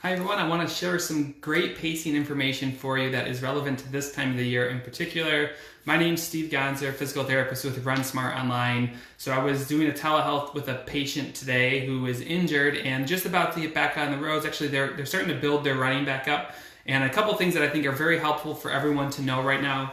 Hi everyone, I want to share some great pacing information for you that is relevant to this time of the year in particular. My name's Steve Gonzer, physical therapist with Run Smart Online. So I was doing a telehealth with a patient today who is injured and just about to get back on the roads. Actually, they're starting to build their running back up. And a couple things that I think are very helpful for everyone to know right now.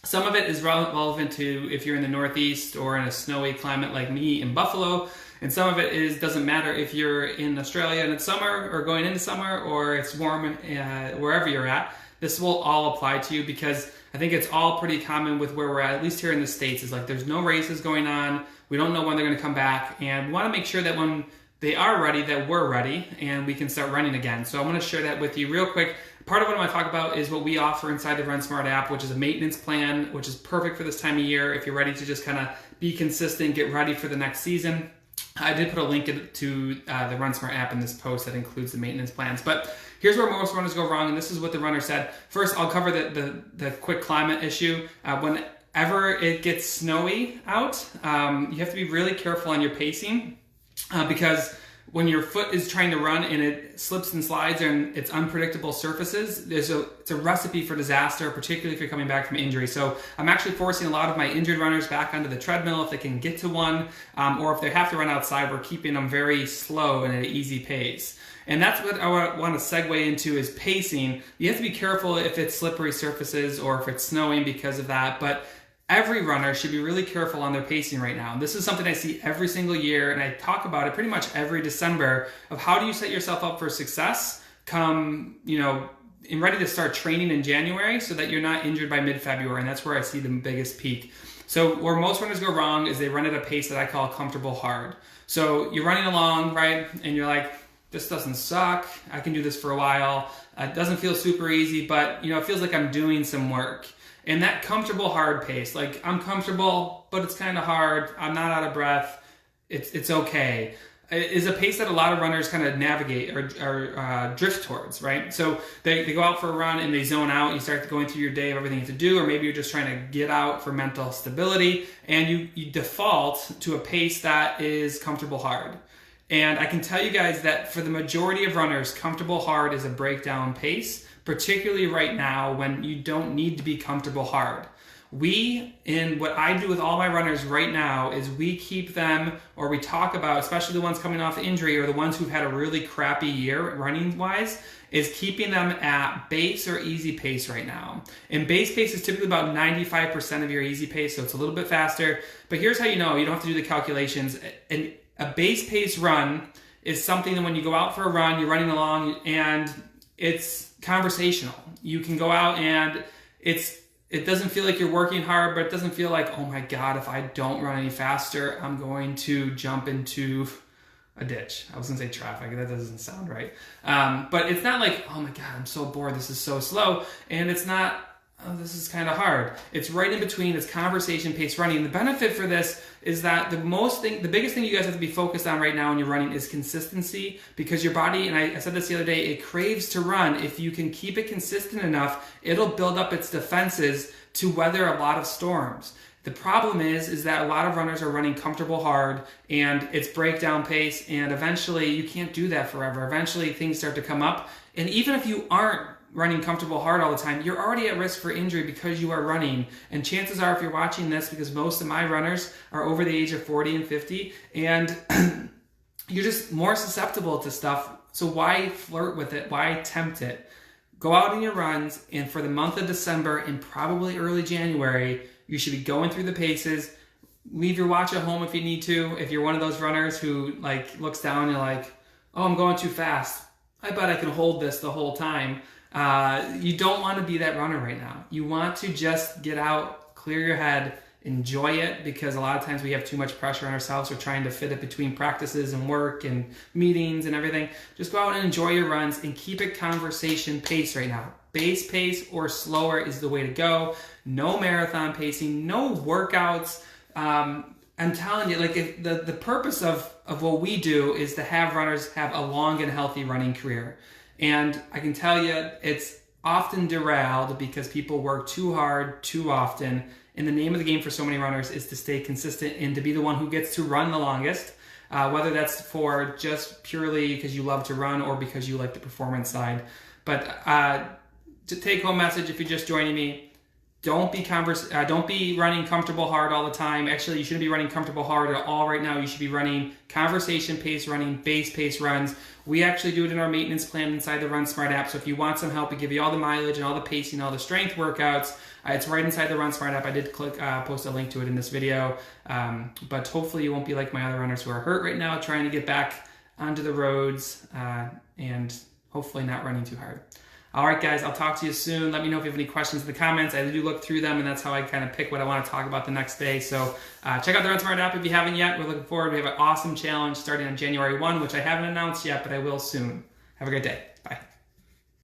Some of it is relevant to if you're in the Northeast or in a snowy climate like me in Buffalo. And some of it doesn't matter if you're in Australia and it's summer or going into summer or it's warm wherever you're at. This will all apply to you because I think it's all pretty common with where we're at least here in the States, is like there's no races going on. We don't know when they're going to come back. And we want to make sure that when they are ready, that we're ready and we can start running again. So I want to share that with you real quick. Part of what I want to talk about is what we offer inside the Run Smart app, which is a maintenance plan, which is perfect for this time of year if you're ready to just kind of be consistent, get ready for the next season. I did put a link to the Run Smart app in this post that includes the maintenance plans. But here's where most runners go wrong, and this is what the runner said. First, I'll cover the quick climate issue. Whenever it gets snowy out, you have to be really careful on your pacing because when your foot is trying to run and it slips and slides and it's unpredictable surfaces, it's a recipe for disaster, particularly if you're coming back from injury. So I'm actually forcing a lot of my injured runners back onto the treadmill if they can get to one, or if they have to run outside, we're keeping them very slow and at an easy pace. And that's what I want to segue into is pacing. You have to be careful if it's slippery surfaces or if it's snowing because of that, but every runner should be really careful on their pacing right now. This is something I see every single year, and I talk about it pretty much every December of how do you set yourself up for success come, and ready to start training in January so that you're not injured by mid-February, and that's where I see the biggest peak. So where most runners go wrong is they run at a pace that I call comfortable hard. So you're running along, right, and you're like, this doesn't suck, I can do this for a while, it doesn't feel super easy, but it feels like I'm doing some work. And that comfortable hard pace, like I'm comfortable, but it's kind of hard, I'm not out of breath, it's okay, is a pace that a lot of runners kind of navigate or drift towards, right? So they go out for a run and they zone out, you start going through your day of everything you have to do, or maybe you're just trying to get out for mental stability, and you default to a pace that is comfortable hard. And I can tell you guys that for the majority of runners, comfortable hard is a breakdown pace, particularly right now when you don't need to be comfortable hard. What I do with all my runners right now is we keep them, or we talk about, especially the ones coming off injury or the ones who've had a really crappy year running wise, is keeping them at base or easy pace right now. And base pace is typically about 95% of your easy pace, so it's a little bit faster. But here's how you know, you don't have to do the calculations. A base pace run is something that when you go out for a run, you're running along and it's conversational. You can go out and it doesn't feel like you're working hard, but it doesn't feel like, oh my God, if I don't run any faster, I'm going to jump into a ditch. I was gonna say traffic, that doesn't sound right. But it's not like, oh my God, I'm so bored, this is so slow. And it's not, oh, this is kind of hard. It's right in between, it's conversation pace running. The benefit for this is that the biggest thing you guys have to be focused on right now when you're running is consistency, because your body, and I said this the other day, it craves to run. If you can keep it consistent enough, it'll build up its defenses to weather a lot of storms. The problem is that a lot of runners are running comfortable hard and it's breakdown pace, and eventually you can't do that forever. Eventually things start to come up, and even if you aren't running comfortable hard all the time, you're already at risk for injury because you are running. And chances are, if you're watching this, because most of my runners are over the age of 40 and 50, and you're just more susceptible to stuff. So why flirt with it? Why tempt it? Go out on your runs, and for the month of December and probably early January, you should be going through the paces. Leave your watch at home if you need to. If you're one of those runners who looks down and you're like, oh, I'm going too fast, I bet I can hold this the whole time. You don't want to be that runner right now. You want to just get out, clear your head, enjoy it, because a lot of times we have too much pressure on ourselves. We're trying to fit it between practices and work and meetings and everything. Just go out and enjoy your runs and keep it conversation pace right now. Base pace or slower is the way to go. No marathon pacing, no workouts. I'm telling you, if the purpose of what we do is to have runners have a long and healthy running career. And I can tell you, it's often derailed because people work too hard, too often. And the name of the game for so many runners is to stay consistent and to be the one who gets to run the longest. whether that's for just purely because you love to run or because you like the performance side. But to take home message, if you're just joining me, don't be running comfortable hard all the time. Actually, you shouldn't be running comfortable hard at all right now. You should be running conversation pace running, base pace runs. We actually do it in our maintenance plan inside the Run Smart app. So if you want some help, we give you all the mileage and all the pacing, all the strength workouts. It's right inside the Run Smart app. I did post a link to it in this video. But hopefully you won't be like my other runners who are hurt right now, trying to get back onto the roads and hopefully not running too hard. All right, guys, I'll talk to you soon. Let me know if you have any questions in the comments. I do look through them, and that's how I kind of pick what I want to talk about the next day. So check out the Run Smart app if you haven't yet. We're looking forward. We have an awesome challenge starting on January 1, which I haven't announced yet, but I will soon. Have a great day. Bye.